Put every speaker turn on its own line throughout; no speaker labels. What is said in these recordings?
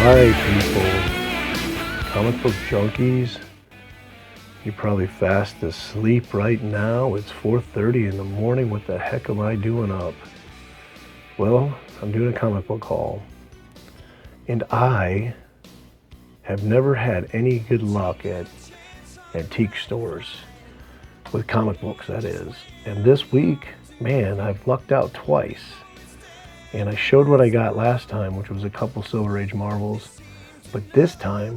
right, people, comic book junkies, you're probably fast asleep right now. It's 4:30 in the morning. What the heck am I doing up? Well, I'm doing a comic book haul, and I have never had any good luck at antique stores with comic books, that is. And this week, man, I've lucked out twice. And I showed what I got last time, which was a couple Silver Age Marvels. But this time,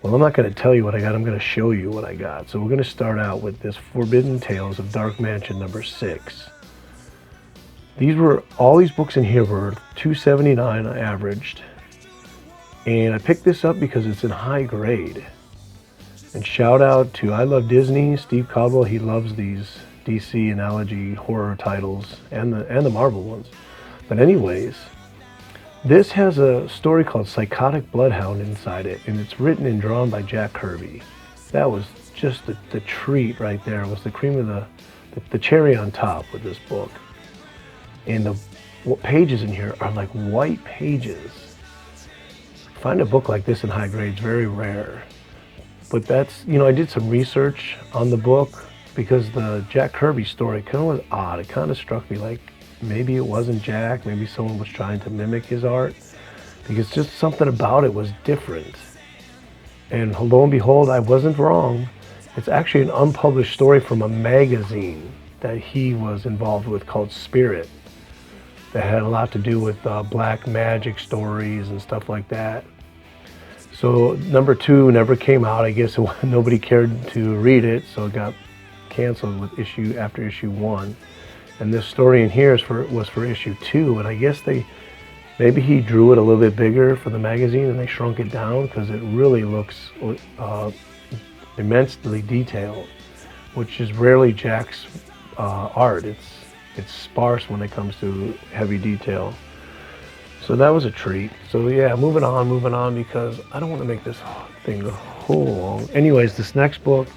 well, I'm not going to tell you what I got. I'm going to show you what I got. So we're going to start out with this Forbidden Tales of Dark Mansion number 6. All these books in here were $2.79 averaged. And I picked this up because it's in high grade. And shout out to I Love Disney, Steve Caldwell. He loves these DC analogy horror titles and the Marvel ones. But anyways, this has a story called Psychotic Bloodhound inside it, and it's written and drawn by Jack Kirby. That was just the treat right there. It was the cream of the cherry on top with this book. And the pages in here are like white pages. Find a book like this in high grade is very rare. But that's, I did some research on the book because the Jack Kirby story kind of was odd. It kind of struck me like maybe it wasn't Jack, maybe someone was trying to mimic his art, because just something about it was different. And lo and behold, I wasn't wrong. It's actually an unpublished story from a magazine that he was involved with called Spirit that had a lot to do with black magic stories and stuff like that. So number 2 never came out. I guess nobody cared to read it, so it got canceled with after issue 1. And this story in here was for issue 2, and I guess maybe he drew it a little bit bigger for the magazine and they shrunk it down because it really looks immensely detailed, which is rarely Jack's art. It's sparse when it comes to heavy detail. So that was a treat. So yeah, moving on because I don't want to make this thing go long. Anyways, this next book,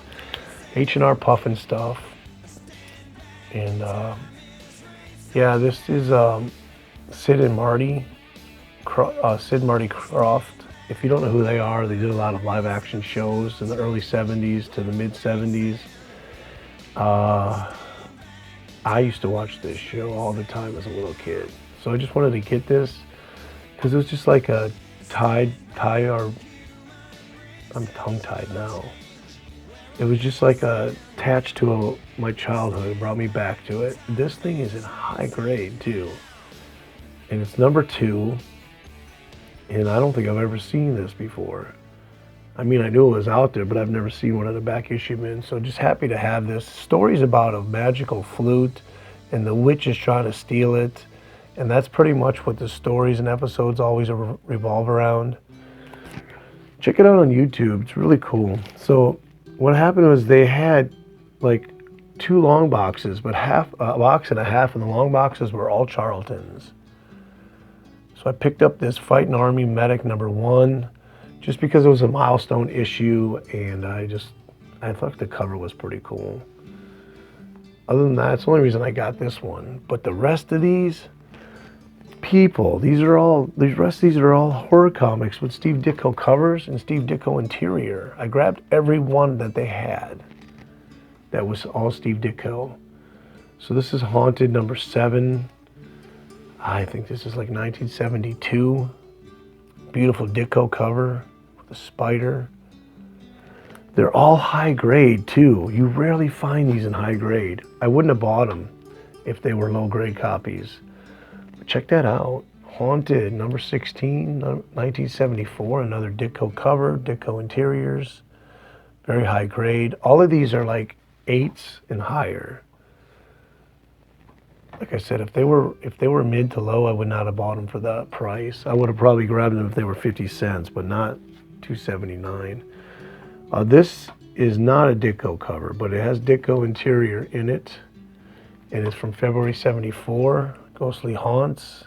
H&R Puffin stuff, and yeah, this is Sid Marty Krofft. If you don't know who they are, they did a lot of live action shows in the early 70s to the mid 70s. I used to watch this show all the time as a little kid. So I just wanted to get this because it was just like a I'm tongue-tied now. It was just like attached to my childhood. It brought me back to it. This thing is in high grade too. And it's number 2. And I don't think I've ever seen this before. I mean, I knew it was out there, but I've never seen one of the back issue bins. So just happy to have this. Story's about a magical flute and the witch is trying to steal it. And that's pretty much what the stories and episodes always revolve around. Check it out on YouTube. It's really cool. So what happened was they had like 2 long boxes, but a box and a half, and the long boxes were all Charltons. So I picked up this Fighting Army Medic number 1 just because it was a milestone issue, and I thought the cover was pretty cool. Other than that, it's the only reason I got this one. But the rest of these people, the rest of these are all horror comics with Steve Ditko covers and Steve Ditko interior. I grabbed every one that they had that was all Steve Ditko. So this is Haunted number 7. I think this is like 1972. Beautiful Ditko cover with a spider. They're all high grade too. You rarely find these in high grade. I wouldn't have bought them if they were low grade copies. Check that out. Haunted, number 16, 1974. Another Ditko cover, Ditko interiors. Very high grade. All of these are like 8s and higher. Like I said, if they were mid to low, I would not have bought them for that price. I would have probably grabbed them if they were 50 cents, but not $2.79. This is not a Ditko cover, but it has Ditko interior in it. And it's from February 74. Ghostly Haunts.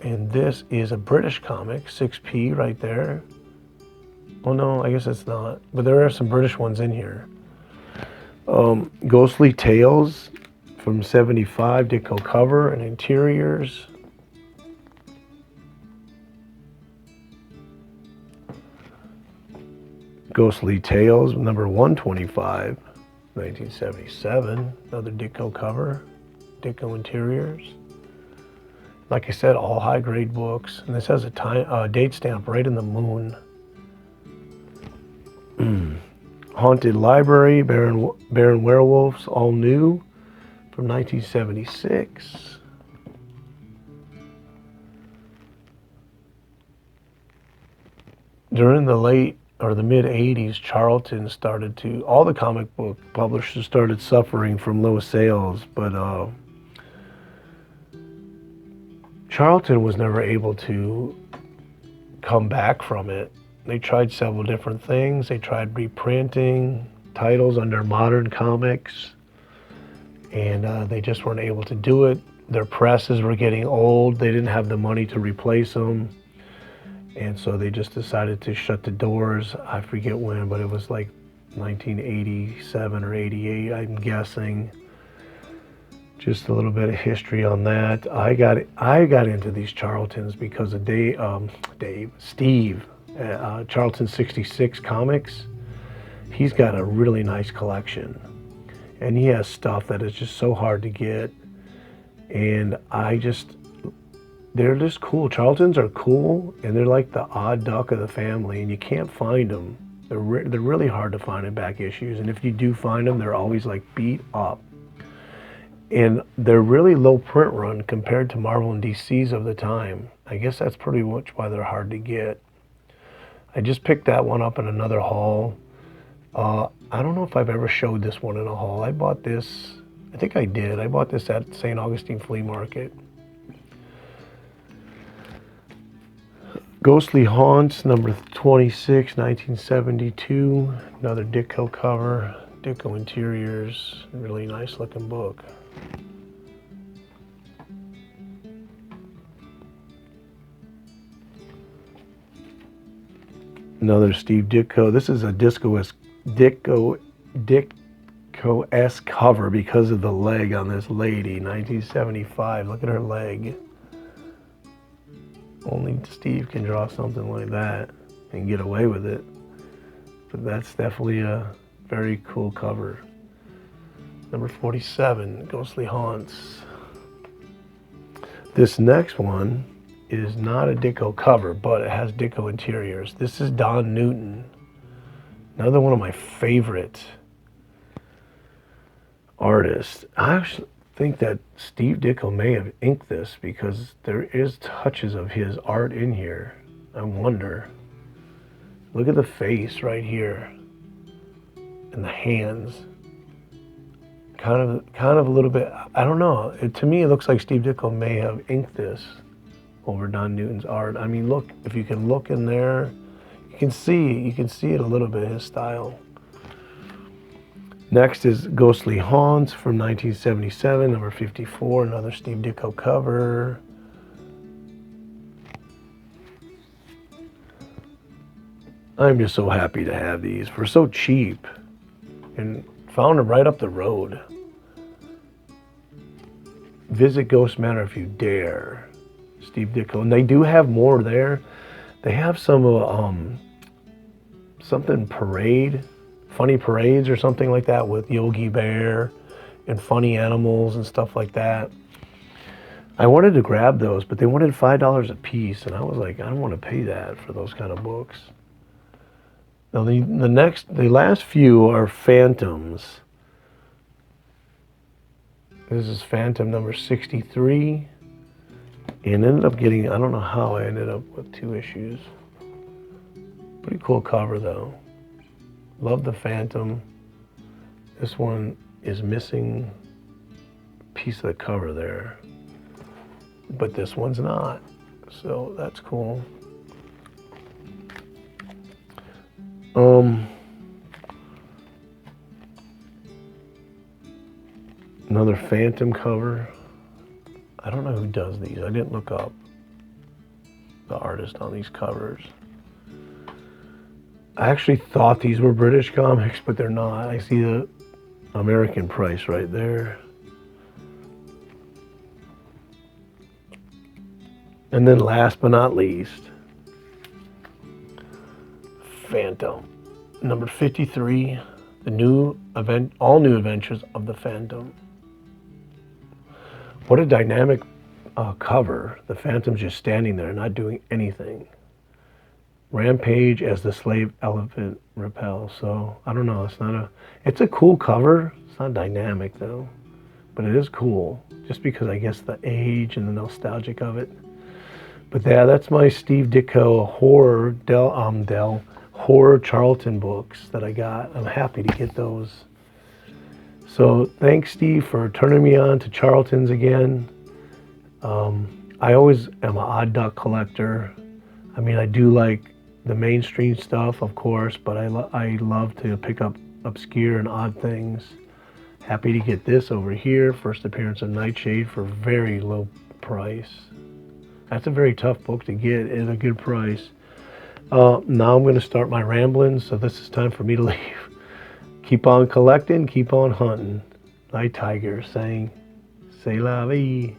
And this is a British comic, 6p right there. Oh no, I guess it's not. But there are some British ones in here. Ghostly Tales from 75, Ditko cover and interiors. Ghostly Tales, number 125, 1977. Another Ditko cover. Ditko Interiors. Like I said, all high-grade books. And this has a date stamp right in the moon. Haunted Library, Baron Werewolves, all new, from 1976. During the late or the mid 80s, Charlton started to, all the comic book publishers started suffering from low sales, but Charlton was never able to come back from it. They tried several different things. They tried reprinting titles under Modern Comics, and they just weren't able to do it. Their presses were getting old. They didn't have the money to replace them. And so they just decided to shut the doors. I forget when, but it was like 1987 or 88, I'm guessing. Just a little bit of history on that. I got into these Charltons because of Steve, Charlton 66 Comics. He's got a really nice collection, and he has stuff that is just so hard to get. And they're just cool. Charltons are cool, and they're like the odd duck of the family, and you can't find them. They're really hard to find in back issues, and if you do find them, they're always like beat up. And they're really low print run compared to Marvel and DC's of the time. I guess that's pretty much why they're hard to get. I just picked that one up in another haul. I don't know if I've ever showed this one in a haul. I bought this, I think I did. I bought this at St. Augustine Flea Market. Ghostly Haunts, number 26, 1972. Another Ditko cover. Ditko Interiors. Really nice looking book. Another Steve Ditko. This is a Ditko-esque cover because of the leg on this lady. 1975. Look at her leg. Only Steve can draw something like that and get away with it. But that's definitely a very cool cover. Number 47, Ghostly Haunts. This next one is not a Ditko cover, but it has Ditko Interiors. This is Don Newton. Another one of my favorite artists. I actually think that Steve Ditko may have inked this because there is touches of his art in here. I wonder. Look at the face right here and the hands. Kind of a little bit, I don't know. To me, it looks like Steve Ditko may have inked this over Don Newton's art. I mean, look, if you can look in there, you can see it a little bit, his style. Next is Ghostly Haunts from 1977, number 54, another Steve Ditko cover. I'm just so happy to have these for so cheap, and found them right up the road. Visit Ghost Manor if you dare. Steve Ditko, and they do have more there. They have some something parade, funny parades or something like that with Yogi Bear and funny animals and stuff like that. I wanted to grab those, but they wanted $5 a piece, and I was like, I don't want to pay that for those kind of books. Now the last few are Phantoms. This is Phantom number 63. And ended up getting, I don't know how I ended up with 2 issues. Pretty cool cover though. Love the Phantom. This one is missing a piece of the cover there. But this one's not. So that's cool. Another Phantom cover. I don't know who does these. I didn't look up the artist on these covers. I actually thought these were British comics, but they're not. I see the American price right there. And then last but not least, Phantom. Number 53, the new event, all new adventures of the Phantom. What a dynamic cover. The Phantom's just standing there, not doing anything. Rampage as the slave elephant repels. So I don't know. It's a cool cover. It's not dynamic though, but it is cool. Just because I guess the age and the nostalgic of it. But yeah, that's my Steve Ditko horror Charlton books that I got. I'm happy to get those. So thanks, Steve, for turning me on to Charlton's again. I always am an odd duck collector. I mean, I do like the mainstream stuff, of course, but I love to pick up obscure and odd things. Happy to get this over here, first appearance of Nightshade for very low price. That's a very tough book to get at a good price. Now I'm going to start my ramblings, so this is time for me to leave. Keep on collecting, keep on hunting. Nighttiger saying, c'est la vie.